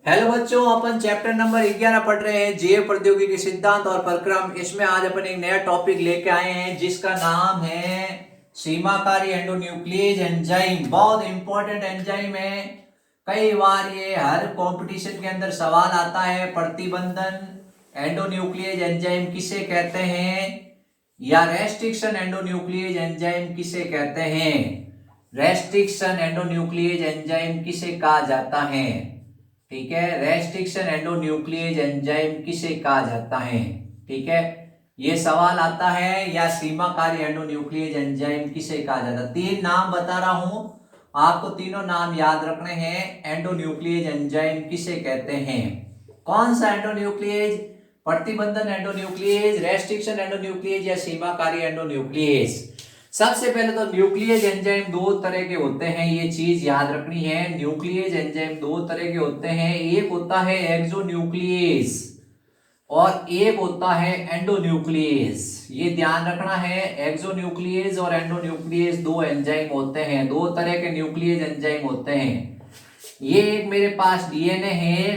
Hello बच्चों, अपन chapter number 11 पढ़ रहे हैं जीव प्रौद्योगिकी सिद्धांत और प्रक्रम। इसमें आज अपन एक नया टॉपिक लेके आए हैं जिसका नाम है सीमाकारी एंडोन्यूक्लियेज एंजाइम। बहुत इंपॉर्टेंट एंजाइम है। कई बार ये हर कंपटीशन के अंदर सवाल आता है। प्रतिबंधन एंडोन्यूक्लियेज एंजाइम किसे कहते हैं, या रेस्ट्रिक्शन एंडोन्यूक्लियेज एंजाइम किसे कहते हैं। रेस्ट्रिक्शन एंडोन्यूक्लियेज एंजाइम किसे कहा जाता है, ठीक है। रेस्ट्रिक्शन एंडोन्यूक्लियेज एंजाइम किसे कहा जाता है, ठीक है। ये सवाल आता है। या सीमाकारी एंडोन्यूक्लियेज एंजाइम किसे कहा जाता है। तीन नाम बता रहा हूं, आपको तीनों नाम याद रखने हैं। एंडोन्यूक्लियेज एंजाइम किसे कहते हैं, कौन सा एंडोन्यूक्लियेज, प्रतिबंधन एंडोन्यूक्लियेज, रेस्ट्रिक्शन एंडोन्यूक्लियेज या सीमाकारी एंडोन्यूक्लियेज। सबसे पहले तो न्यूक्लियेज एंजाइम दो तरह के होते हैं, ये चीज याद रखनी है। न्यूक्लियेज एंजाइम दो तरह के होते हैं, एक होता है एक्सोन्यूक्लियेज और एक होता है एंडोन्यूक्लियेज। ये ध्यान रखना है, एक्सोन्यूक्लियेज और एंडोन्यूक्लियेज दो एंजाइम होते हैं, दो तरह के न्यूक्लियेज एंजाइम होते हैं। ये एक मेरे पास डीएनए है।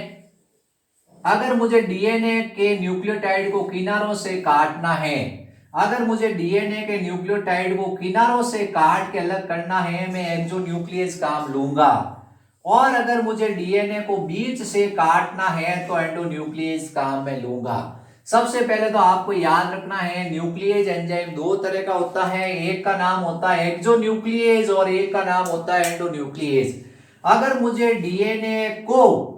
अगर मुझे डीएनए के न्यूक्लियोटाइड को किनारों से काटना है, अगर मुझे डीएनए के न्यूक्लियोटाइड को किनारों से काट के अलग करना है, मैं एक्सोन्यूक्लियेज काम लूंगा। और अगर मुझे डीएनए को बीच से काटना है तो एंडोन्यूक्लियेज काम मैं लूंगा। सबसे पहले तो आपको याद रखना है, न्यूक्लियेज एंजाइम दो तरह का होता है। एक का नाम होता है एक्सोन्यूक्लियेज और एक का नाम होता है एंडोन्यूक्लियेज। अगर मुझे डीएनए को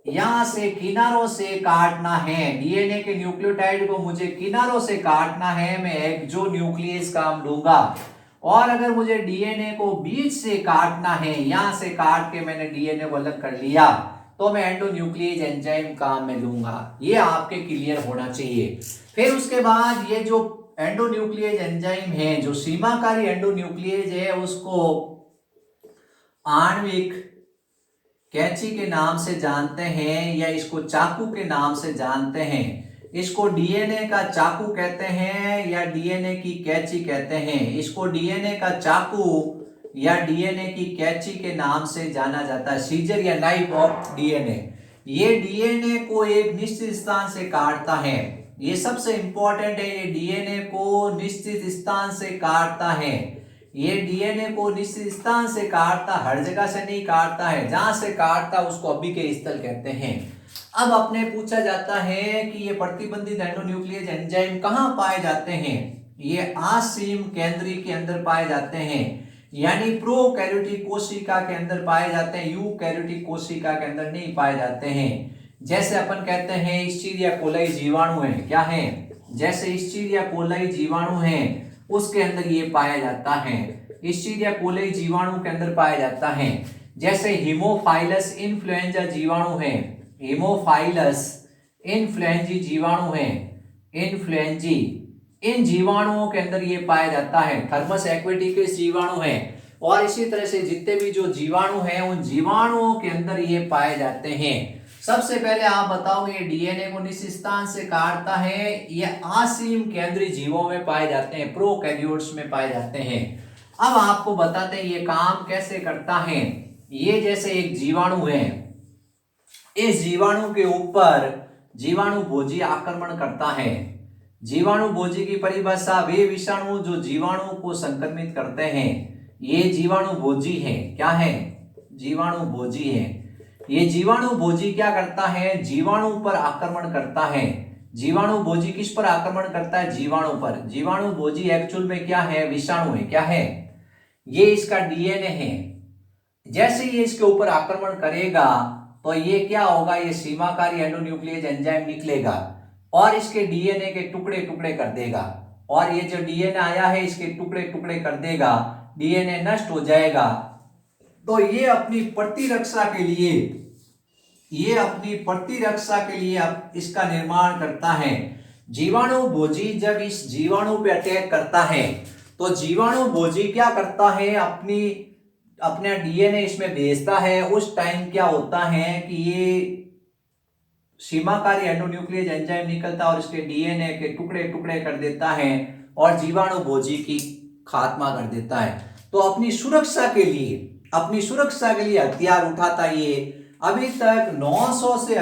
यहां से किनारों से काटना है, डीएनए के न्यूक्लियोटाइड को मुझे किनारों से काटना है, मैं एक्सोन्यूक्लियेज काम लूंगा। और अगर मुझे डीएनए को बीच से काटना है, यहां से काट के मैंने डीएनए को अलग कर लिया, तो मैं एंडोन्यूक्लियेज एंजाइम काम में लूंगा। ये आपके क्लियर होना चाहिए। फिर उसके बाद ये जो एंडोन्यूक्लियेज एंजाइम है, जो सीमाकारी एंडोन्यूक्लियेज है, उसको आणविक कैंची के नाम से जानते हैं या इसको चाकू के नाम से जानते हैं। इसको डीएनए का चाकू कहते हैं या डीएनए की कैंची कहते हैं। इसको डीएनए का चाकू या डीएनए की कैंची के नाम से जाना जाता है, सीजर या नाइफ ऑफ डीएनए। ये डीएनए को एक निश्चित स्थान से काटता है। ये सबसे इंपॉर्टेंट है, ये डीएनए को निश्चित स्थान से काटता है। ये डीएनए को निश्चित स्थान से काटता, हर जगह से नहीं काटता है, जहां से काटता उसको अभिक्रिया स्थल कहते हैं। अब अपने पूछा जाता है कि ये प्रतिबंधित एंडोन्यूक्लियेज एंजाइम कहां पाए जाते हैं। ये आसीम केंद्री के अंदर पाए जाते हैं, यानी प्रोकैरियोटिक कोशिका के अंदर पाए जाते हैं, यूकैरियोटिक कोशिका के अंदर नहीं पाए जाते हैं। जैसे अपन कहते हैं इस्चीरिया कोलाई जीवाणु है, क्या है, जैसे इस्चीरिया कोलाई जीवाणु है उसके अंदर ये पाया जाता है। इस्चीरिया कोलाई जीवाणु के अंदर पाया जाता है। जैसे हीमोफाइलस इन्फ्लुएंजा जीवाणु है, हीमोफाइलस इन्फ्लुएंजी जीवाणु है, इन्फ्लुएंजी, इन जीवाणुओं के अंदर ये पाया जाता है। थर्मस एक्वेटिकस जीवाणु है। और इसी तरह से जितने भी जो जीवाणु हैं उन जीवाणुओं के अंदर ये पाए जाते हैं। सबसे पहले आप बताओ, ये डीएनए को निश्चित स्थान से काटता है, ये आसीम केंद्रीय जीवों में पाए जाते हैं, प्रोकैरियोट्स में पाए जाते हैं। अब आपको बताते हैं ये काम कैसे करता है। ये जैसे एक जीवाणु है, इस जीवाणु के ऊपर जीवाणु भोजी आक्रमण करता है। जीवाणु भोजी की परिभाषा, वे विषाणु जो जीवाणु को संक्रमित करते हैं, ये जीवाणु भोजी है। क्या है, जीवाणु भोजी है। ये जीवाणु भोजी क्या करता है, जीवाणु पर आक्रमण करता है। जीवाणु भोजी किस पर आक्रमण करता है, जीवाणु पर। जीवाणु भोजी एक्चुअल में क्या है, विषाणु है। क्या है, ये इसका डीएनए है। जैसे ये इसके ऊपर आक्रमण करेगा तो ये क्या होगा, ये सीमाकारी एंडोन्यूक्लियेज एंजाइम निकलेगा और इसके डीएनए के टुकड़े टुकड़े कर देगा। और ये जो डीएनए आया है इसके टुकड़े टुकड़े कर देगा, डीएनए नष्ट हो जाएगा। तो ये अपनी प्रतिरक्षा के लिए, ये अपनी प्रतिरक्षा के लिए अब इसका निर्माण करता है। जीवाणु भोजी जब इस जीवाणु पे अटैक करता है तो जीवाणु भोजी क्या करता है, अपना डीएनए इसमें भेजता है। उस टाइम क्या होता है कि ये सीमाकारी एंडोन्यूक्लियेज एंजाइम निकलता है और इसके डीएनए के टुकड़े टुकड़े कर देता है और जीवाणु भोजी की खात्मा कर देता है। तो अपनी सुरक्षा के लिए, अपनी सुरक्षा के लिए हथियार उठाता ये अभी तक 900 से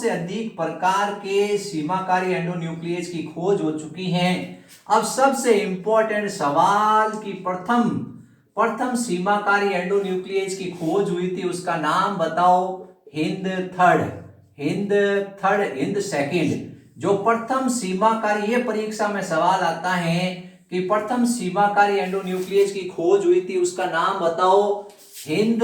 अधिक प्रकार के सीमाकारी एंडोन्यूक्लियस की खोज हो चुकी है। अब सबसे इंपॉर्टेंट सवाल कि प्रथम सीमाकारी एंडोन्यूक्लियस की खोज हुई थी, उसका नाम बताओ। हिंद सेकंड। जो प्रथम सीमाकारी, ये परीक्षा में सवाल आता है कि प्रथम सीमाकारी एंडोन्यूक्लियस की खोज हुई थी, उसका नाम बताओ। हिंद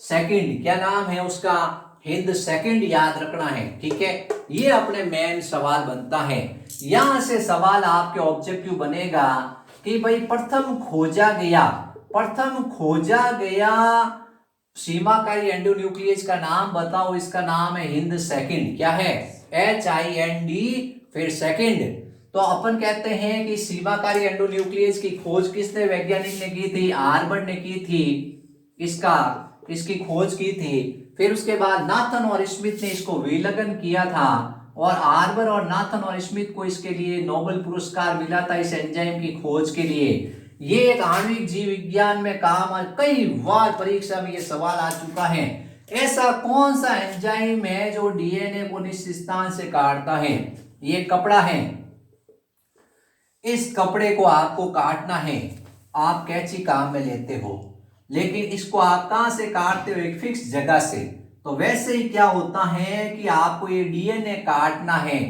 सेकंड। क्या नाम है उसका? हिंद सेकंड याद रखना है, ठीक है। ये अपने मेन सवाल बनता है। यहां से सवाल आपके ऑब्जेक्टिव बनेगा कि भाई प्रथम खोजा गया सीमाकारी एंडोन्यूक्लियस का नाम बताओ। इसका नाम है हिंद सेकंड। क्या है? HIND फिर सेकंड। तो अपन कहते हैं कि सीमाकारी एंडोन्यूक्लियस की खोज किसने, वैज्ञानिक ने की थी? आर्बर्ट ने की थी। इसकी खोज की थी। फिर उसके बाद नाथन और स्मिथ ने इसको विलगन किया था, और आर्बर और नाथन और स्मिथ को इसके लिए नोबेल पुरस्कार मिला था इस एंजाइम की खोज के लिए। ये एक आणविक जीव विज्ञान में काम, कई बार परीक्षा में ये सवाल आ चुका है। ऐसा कौन सा एंजाइम है जो डीएनए को निश्चित स्थान से काटता है? ये कपड़ा है। इस कपड़े को आपको काटना है। आप कैंची काम में लेते हो, लेकिन इसको आप कहां से काटते हो? एक फिक्स जगह से। तो वैसे ही क्या होता है कि आपको ये डीएनए काटना है,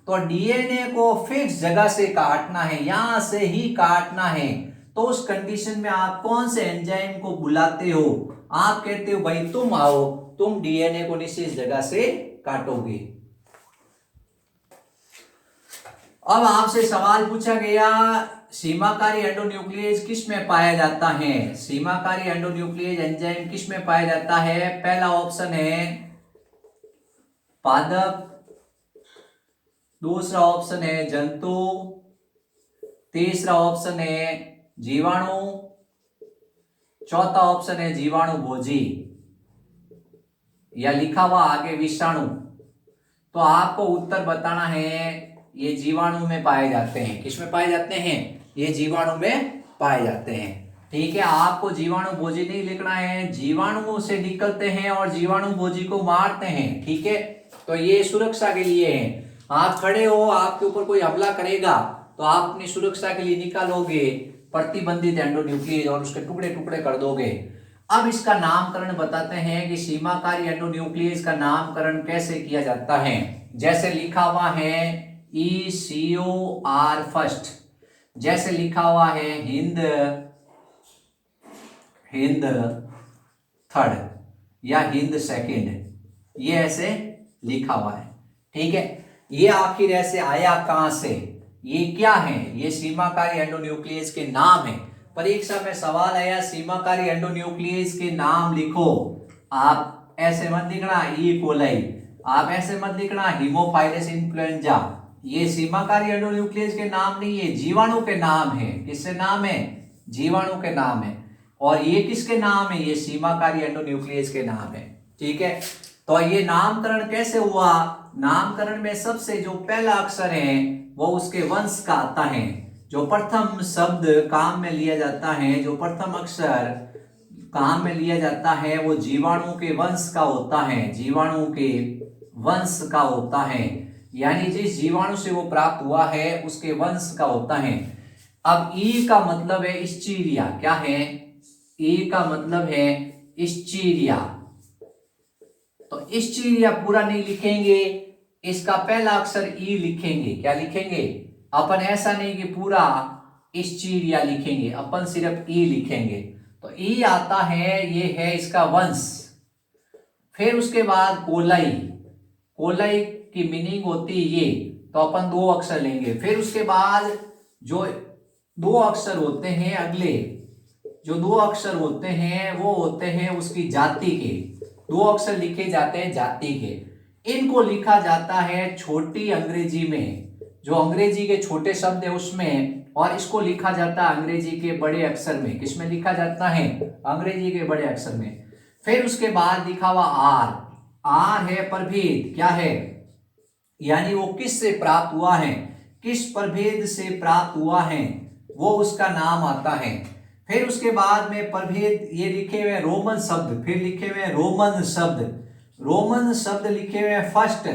तो डीएनए को फिक्स जगह से काटना है, यहां से ही काटना है। तो उस कंडीशन में आप कौन से एंजाइम को बुलाते हो? आप कहते हो भाई तुम आओ, तुम डीएनए को निश्चित जगह से काटोगे। अब आपसे सवाल पूछा गया, सीमाकारी एंडोन्यूक्लियस किस में पाया जाता है? सीमाकारी एंडोन्यूक्लियस एंजाइम किस में पाया जाता है? पहला ऑप्शन है पादप, दूसरा ऑप्शन है जंतु, तीसरा ऑप्शन है जीवाणु, चौथा ऑप्शन है जीवाणु भोजी, या लिखा हुआ आगे विषाणु। तो आपको उत्तर बताना है। ये जीवाणु में पाए जाते हैं। किस में पाए जाते हैं? ये जीवाणु में पाए जाते हैं, ठीक है। आपको जीवाणु भोजी नहीं लिखना है, जीवाणुओं से निकलते हैं और जीवाणु भोजी को मारते हैं, ठीक है। तो ये सुरक्षा के लिए है। आप खड़े हो, आपके ऊपर कोई हमला करेगा तो आप अपनी सुरक्षा के लिए निकालोगे प्रतिबंधित एंडोन्यूक्लियस और उसके टुकड़े टुकड़े कर दोगे। अब इसका नामकरण बताते हैं कि सीमाकारी एंडोन्यूक्लियस का नामकरण कैसे किया जाता है। जैसे लिखा हुआ है ECOR फर्स्ट, जैसे लिखा हुआ है हिंद थर्ड या हिंद सेकंड, ये ऐसे लिखा हुआ है, ठीक है। ये आखिर ऐसे आया कहां से? ये क्या है? ये सीमाकारी एंडोन्यूक्लियस के नाम है। परीक्षा में सवाल आया सीमाकारी एंडोन्यूक्लियस के नाम लिखो। आप ऐसे मत लिखना ई कोलाई, आप ऐसे मत लिखना हीमोफाइलस इन्फ्लुएंजा। ये सीमाकारी एंडोन्यूक्लियस के नाम नहीं है, जीवाणु के नाम है। किससे नाम है? जीवाणु के नाम है। और ये किसके नाम है? ये सीमाकारी एंडोन्यूक्लियस के नाम है, ठीक है। तो ये नामकरण कैसे हुआ? नामकरण में सबसे जो पहला अक्षर है वो उसके वंश का आता है। जो प्रथम शब्द काम में लिया जाता है, जो प्रथम अक्षर काम में लिया जाता है, वो जीवाणु के वंश का होता है। जीवाणु के वंश का होता है, यानी जिस जीवाणु से वो प्राप्त हुआ है उसके वंश का होता है। अब ई का मतलब है स्टीरिया। क्या है? ई का मतलब है स्टीरिया। तो स्टीरिया पूरा नहीं लिखेंगे, इसका पहला अक्षर ई लिखेंगे। क्या लिखेंगे? अपन ऐसा नहीं कि पूरा स्टीरिया लिखेंगे, अपन सिर्फ ई लिखेंगे। तो ई आता है, ये है इसका वंश। फिर उसके बाद कोलाई, कोलाई की मीनिंग होती है ये, तो अपन दो अक्षर लेंगे। फिर उसके बाद जो दो अक्षर होते हैं, अगले जो दो अक्षर होते हैं वो होते हैं उसकी जाति के। दो अक्षर लिखे जाते हैं जाति के। इनको लिखा जाता है छोटी अंग्रेजी में, जो अंग्रेजी के छोटे शब्द है उसमें, और इसको लिखा जाता है अंग्रेजी के बड़े अक्षर में। किसमें लिखा जाता है? अंग्रेजी के बड़े अक्षर में। फिर उसके बाद लिखा हुआ आर, आर है प्रभेद। क्या है? यानी वो किस से प्राप्त हुआ है, किस प्रभेद से प्राप्त हुआ है, वो उसका नाम आता है। फिर उसके बाद में प्रभेद ये लिखे हुए रोमन शब्द, फिर लिखे हुए रोमन शब्द, रोमन शब्द लिखे हुए फर्स्ट,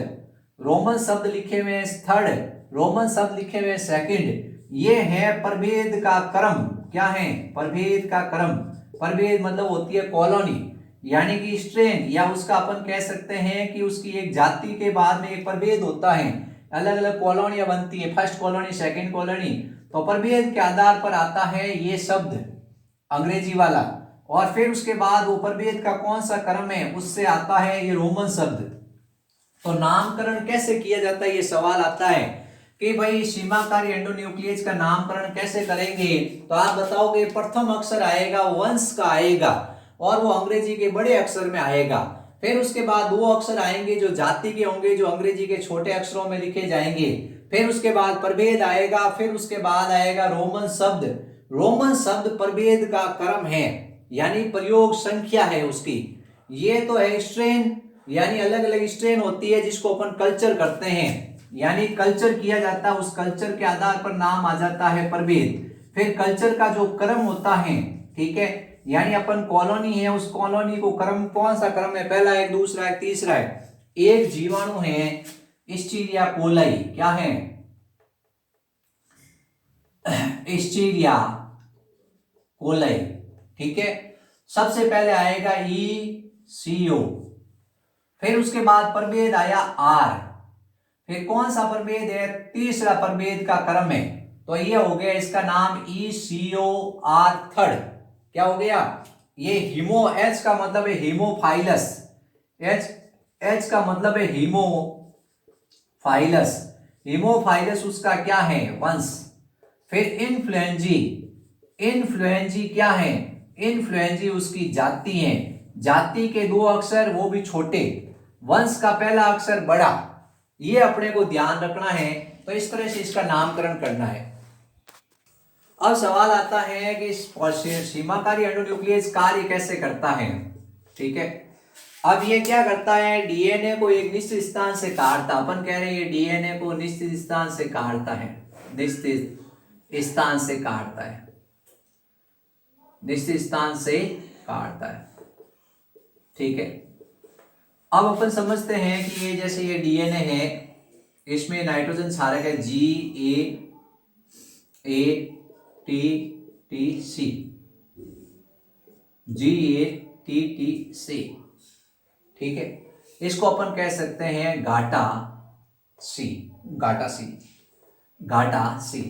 रोमन शब्द लिखे हुए थर्ड, रोमन शब्द लिखे हुए सेकंड। ये है प्रभेद का क्रम। क्या है? प्रभेद का क्रम। प्रभेद मतलब होती है कॉलोनी, यानी कि स्ट्रेन, या उसका अपन कह सकते हैं कि उसकी एक जाति के बाद में एक प्रभेद होता है, अलग अलग कॉलोनियां बनती है, फर्स्ट कॉलोनी, सेकंड कॉलोनी। तो प्रभेद के आधार पर आता है ये शब्द अंग्रेजी वाला, और फिर उसके बाद वो प्रभेद का कौन सा क्रम है उससे आता है ये रोमन शब्द। तो नामकरण कैसे किया जाता है, ये सवाल आता है कि भाई सीमाकारी एंडोन्यूक्लियस का नामकरण कैसे करेंगे। तो आप बताओगे प्रथम अक्षर आएगा वंश का आएगा, और वो अंग्रेजी के बड़े अक्षर में आएगा। फिर उसके बाद दो अक्षर आएंगे जो जाति के होंगे, जो अंग्रेजी के छोटे अक्षरों में लिखे जाएंगे। फिर उसके बाद प्रभेद आएगा, फिर उसके बाद आएगा रोमन शब्द। रोमन शब्द प्रभेद का क्रम है, यानी प्रयोग संख्या है उसकी। ये तो है स्ट्रेन, यानी अलग अलग स्ट्रेन होती है जिसको अपन कल्चर करते हैं, यानी कल्चर किया जाता है, उस कल्चर के आधार पर नाम आ जाता है प्रभेद। फिर कल्चर का जो क्रम होता है, ठीक है, यानी अपन कॉलोनी है, उस कॉलोनी को क्रम, कौन सा क्रम है, पहला है, दूसरा है, तीसरा है। एक जीवाणु है एस्चेरिचिया कोलाई, क्या है, एस्चेरिचिया कोलाई, ठीक है। सबसे पहले आएगा ECO, फिर उसके बाद प्रभेद आया R, फिर कौन सा प्रभेद है, तीसरा प्रभेद का क्रम है, तो ये हो गया इसका नाम ECOR थर्ड। क्या हो गया ये? हीमो, H का मतलब है हीमोफाइलस, H का मतलब है हीमोफाइलस, हीमोफाइलस उसका क्या है, वंश। फिर इन्फ्लुएंजी, इन्फ्लुएंजी क्या है, इन्फ्लुएंजी उसकी जाति है, जाति के दो अक्षर वो भी छोटे, वंश का पहला अक्षर बड़ा, ये अपने को ध्यान रखना है। तो इस तरह से इसका नामकरण करना है। अब सवाल आता है कि सीमाकारी एंडोन्यूक्लियस कार्य कैसे करता है, ठीक है। अब ये क्या करता है, डीएनए को एक निश्चित स्थान से काटता, अपन कह रहे हैं डीएनए को निश्चित स्थान से काटता है, निश्चित स्थान से काटता है, निश्चित स्थान से काटता है, ठीक है। अब अपन समझते हैं कि ये जैसे ये डीएनए है, इसमें नाइट्रोजन क्षारक है GATTC, GATTC, ठीक है। इसको अपन कह सकते हैं गाटा सी, गाटा सी, गाटा सी।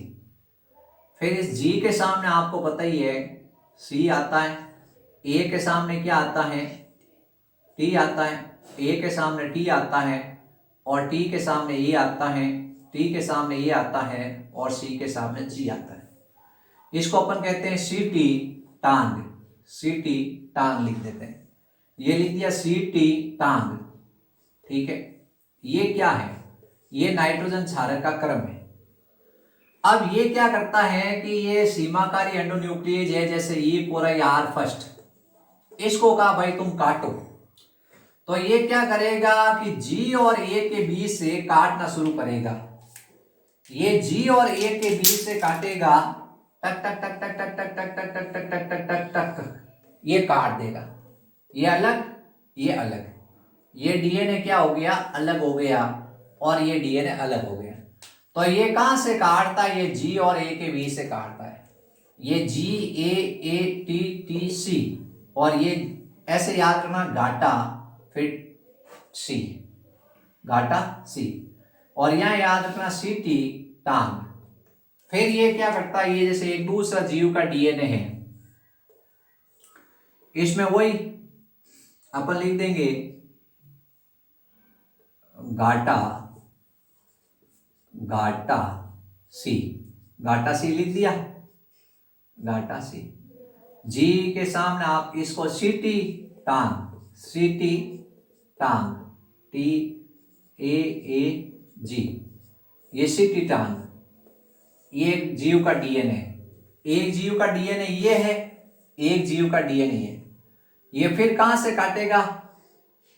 फिर इस जी के सामने आपको पता ही है सी आता है, ए के सामने क्या आता है, टी आता है, ए के सामने टी आता है, और टी के सामने ए आता है, टी के सामने ए आता है, और सी के सामने जी आता है। इसको अपन कहते हैं सीटी टांग, सीटी टांग लिख देते हैं, ये लिख दिया सीटी टांग, ठीक है। ये क्या है, ये नाइट्रोजन क्षारक का क्रम है। अब ये क्या करता है कि ये सीमाकारी एंडोन्यूक्लियस है, जैसे E पूरा R फर्स्ट, इसको कहा भाई तुम काटो, तो ये क्या करेगा कि G और A के बीच से काटना शुरू करेगा। ये G और A के बीच से काटेगा, टक टक टक टक टक टक टक टक टक टक टक टक टक टक, ये काट देगा। ये अलग, ये अलग, ये डीएनए क्या हो गया, अलग हो गया, और ये डीएनए अलग हो गया। तो ये कहां से काटता है, ये G और A के बीच से काटता है, ये GAATTC, और ये ऐसे याद करना गाटा, फिर सी, गाटा सी, और यहां याद रखना सीटी टांग। फिर ये क्या करता है, ये जैसे एक दूसरा जीव का डीएनए है, इसमें वही अपन लिख देंगे गाटा, गाटा सी, गाटा सी लिख दिया, गाटा सी। जी के सामने आप इसको सीटी टांग, सीटी टांग, TAAG, ये सीटी टांग, ये एक जीव का डीएनए, एक जीव का डीएनए ये है, एक जीव का डीएनए है। ये फिर कहां से काटेगा,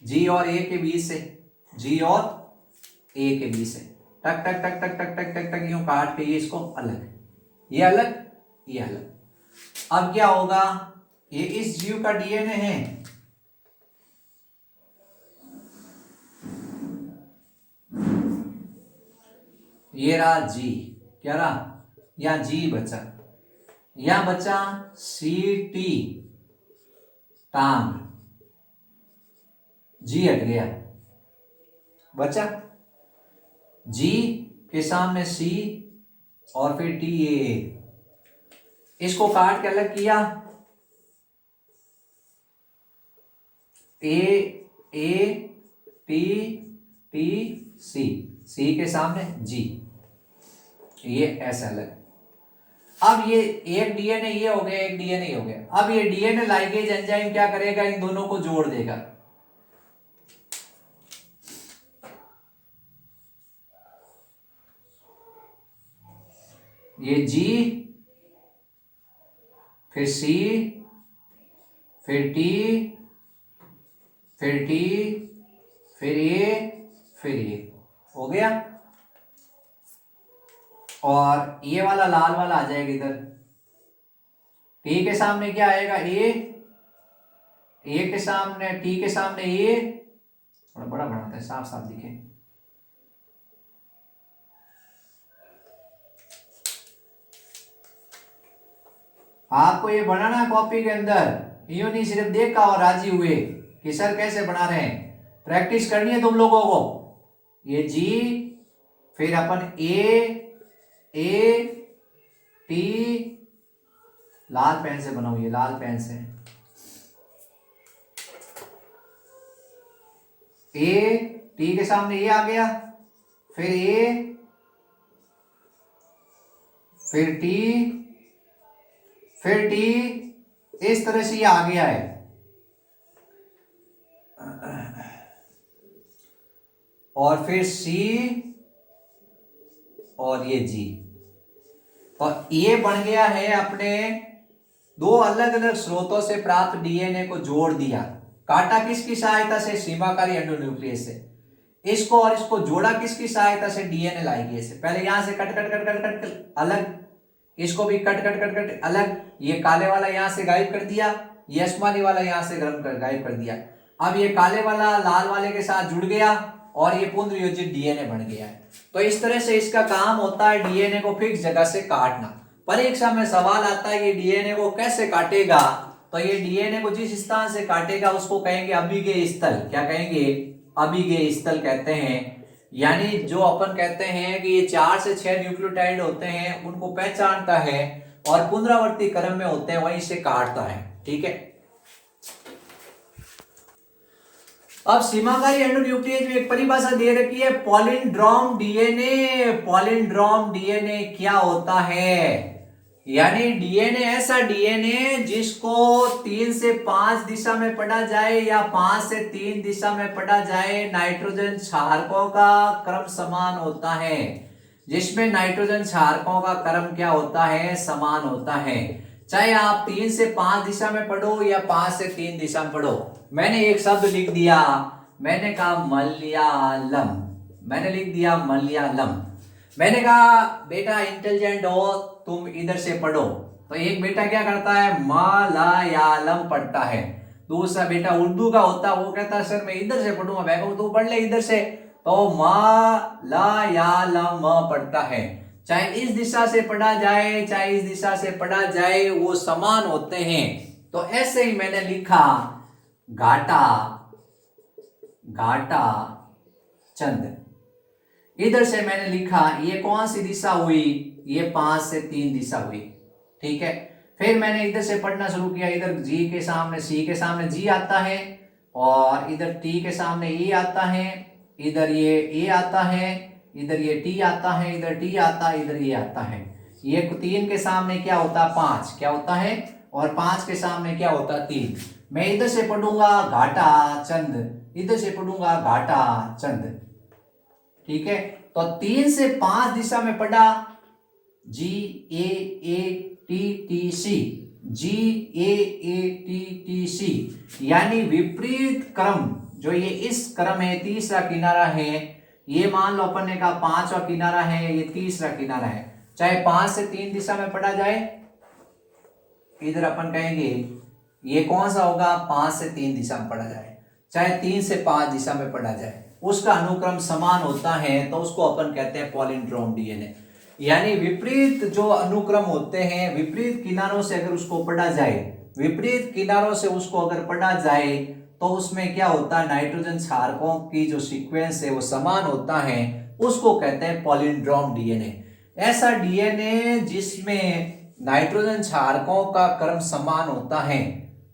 G और A के बीच से, G और A के बीच से, टक टक टक टक टक टक टक टक यूं काट के ये इसको अलग, ये अलग, ये अलग। अब क्या होगा, ये इस जीव का डीएनए है, ये रहा जी, क्या रहा, या जी बचा, या बचा सी टी टांग, जी हट गया, बचा जी के सामने सी और फिर टी ए, इसको काट के अलग किया, ए ए टी टी सी, सी के सामने जी, ये ऐसा अलग। अब ये एक डीएनए ये हो गया, एक डीएनए हो गया। अब ये डीएनए लाइगेज एंजाइम क्या करेगा, इन दोनों को जोड़ देगा। ये जी, फिर सी, फिर टी, फिर टी, फिर ये हो गया। और ये वाला लाल वाला आ जाएगा इधर, टी के सामने क्या आएगा, ए के सामने, टी के सामने ए, थोड़ा बड़ा बनाता है साफ साफ दिखे, आपको ये बनाना कॉपी के अंदर, यूं नहीं सिर्फ देखा और राजी हुए कि सर कैसे बना रहे हैं, प्रैक्टिस करनी है तुम लोगों को। ये जी, फिर अपन ए टी, लाल पेन से बनाओ, ये लाल पेन से, ए टी के सामने ए आ गया, फिर ए, फिर टी, फिर टी, इस तरह से ये आ गया है। और फिर सी और ये जी, और ये बन गया है अपने दो अलग अलग स्रोतों से प्राप्त डीएनए को जोड़ दिया, काटा किसकी सहायता से, सीमाकारी एंडोन्यूक्लियस से, इसको और इसको जोड़ा किसकी सहायता से, डीएनए लाइगेज से। पहले यहां से cut cut cut cut cut cut अलग, इसको भी कट कट कट कट अलग, ये काले वाला यहां से गायब कर दिया, ये आसमानी वाला यहां से गर्म कर गायब कर दिया। अब ये काले वाला लाल वाले के साथ जुड़ गया और ये पुनर्योजित डीएनए बन गया है। तो इस तरह से इसका काम होता है डीएनए को फिक्स जगह से काटना। परीक्षा में सवाल आता है ये डीएनए को कैसे काटेगा, तो ये डीएनए को जिस स्थान से काटेगा उसको कहेंगे अभिगेय स्थल। क्या कहेंगे, अभिगेय स्थल कहते हैं। यानी जो अपन कहते हैं कि ये 4 से 6 न्यूक्लियोटाइड होते हैं, उनको पहचानता है और पुनरावर्ती क्रम में होते हैं, वहीं से काटता है। ठीक है, अब सीमाकारी एंडोन्यूक्लियस में एक परिभाषा दे रखी है, पॉलिंड्रोम डीएनए। पॉलिंड्रोम डीएनए क्या होता है, यानी डीएनए ऐसा डीएनए जिसको 3 से 5 दिशा में पढ़ा जाए या 5 से 3 दिशा में पढ़ा जाए, नाइट्रोजन क्षारकों का क्रम समान होता है, जिसमें नाइट्रोजन क्षारकों का क्रम क्या होता है, समान होता है। चाहे आप 3 से 5 दिशा में पढ़ो या 5 से 3 दिशा में पढ़ो। मैंने एक शब्द लिख दिया, मैंने कहा मलयालम, मैंने लिख दिया मलयालम। मैंने कहा बेटा इंटेलिजेंट हो तुम इधर से पढ़ो, तो एक बेटा क्या करता है, मलयालम पढ़ता है। दूसरा बेटा उर्दू का होता है, वो कहता है सर मैं इधर से पढ़ूंगा। मैं कहूँ तू पढ़ ले इधर से, तो मलयालम पढ़ता है। चाहे इस दिशा से पढ़ा जाए चाहे इस दिशा से पढ़ा जाए, वो समान होते हैं। तो ऐसे ही मैंने लिखा घाटा, घाटा चंद। इधर से मैंने लिखा ये कौन सी दिशा हुई, ये 5 से 3 दिशा हुई। ठीक है, फिर मैंने इधर से पढ़ना शुरू किया। इधर जी के सामने, सी के सामने जी आता है, और इधर टी के सामने ए आता है, इधर ये ए आता है, इधर ये टी आता है, इधर टी आता है, इधर ये आता है। ये 3 के सामने क्या होता है, 5 क्या होता है, और 5 के सामने क्या होता है, 3। मैं इधर से पढ़ूंगा घाटा चंद, इधर से पढ़ूंगा घाटा चंद। ठीक है, तो 3 से 5 दिशा में पढ़ा G A T T C, G A T T C, यानी विपरीत क्रम। जो ये इस क्रम है, तीसरा किनारा है, ये मान लो अपन ने कहा 5वां किनारा है, ये तीसरा किनारा है। चाहे 5 से 3 दिशा में पढ़ा जाए इधर अपन कहेंगे ये कौन सा होगा, 5 से 3 दिशा में पढ़ा जाए, चाहे 3 से 5 दिशा में पढ़ा जाए, उसका अनुक्रम समान होता है तो उसको अपन कहते हैं पॉलिंड्रोम डीएनए। यानी विपरीत जो अनुक्रम होते हैं, विपरीत किनारों से अगर उसको पढ़ा जाए, विपरीत किनारों से उसको अगर पढ़ा जाए तो उसमें क्या होता है, नाइट्रोजन क्षारकों की जो सीक्वेंस है वो समान होता है, उसको कहते हैं पॉलिंड्रोम डीएनए। ऐसा डीएनए जिसमें नाइट्रोजन क्षारकों का क्रम समान होता है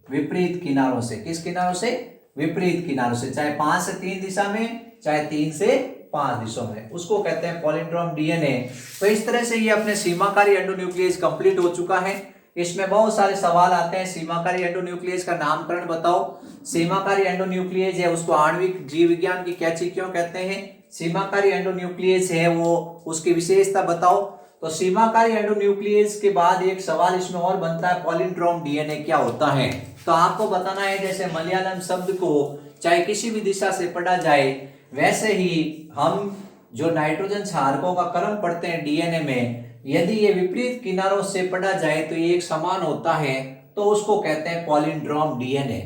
विपरीत किनारों से। किस किनारों से, विपरीत किनारों से, चाहे 5 से 3 दिशा में, चाहे 3 से 5 दिशाओं में, उसको कहते हैं पॉलिंड्रोम डीएनए। तो इस तरह से ये अपने सीमाकारी एंडोन्यूक्लियस कंप्लीट हो चुका है। इसमें बहुत सारे सवाल आते हैं, सीमाकारी एंडोन्यूक्लियस का नामकरण बताओ, सीमाकारी एंडोन्यूक्लियस है उसको आणविक जीव विज्ञान की कैची क्यों कहते हैं, सीमाकारी एंडोन्यूक्लियस है वो उसकी विशेषता बताओ। तो सीमाकारी एंडोन्यूक्लियस के बाद एक सवाल इसमें और बनता है, पॉलिंड्रोम डीएनए क्या होता है। तो आपको बताना है जैसे मलयालम शब्द को चाहे किसी भी दिशा से पढ़ा जाए, वैसे ही हम जो नाइट्रोजन क्षारकों का क्रम पढ़ते हैं डीएनए में, यदि ये विपरीत किनारों से पढ़ा जाए तो ये एक समान होता है, तो उसको कहते हैं पॉलिंड्रोम डीएनए।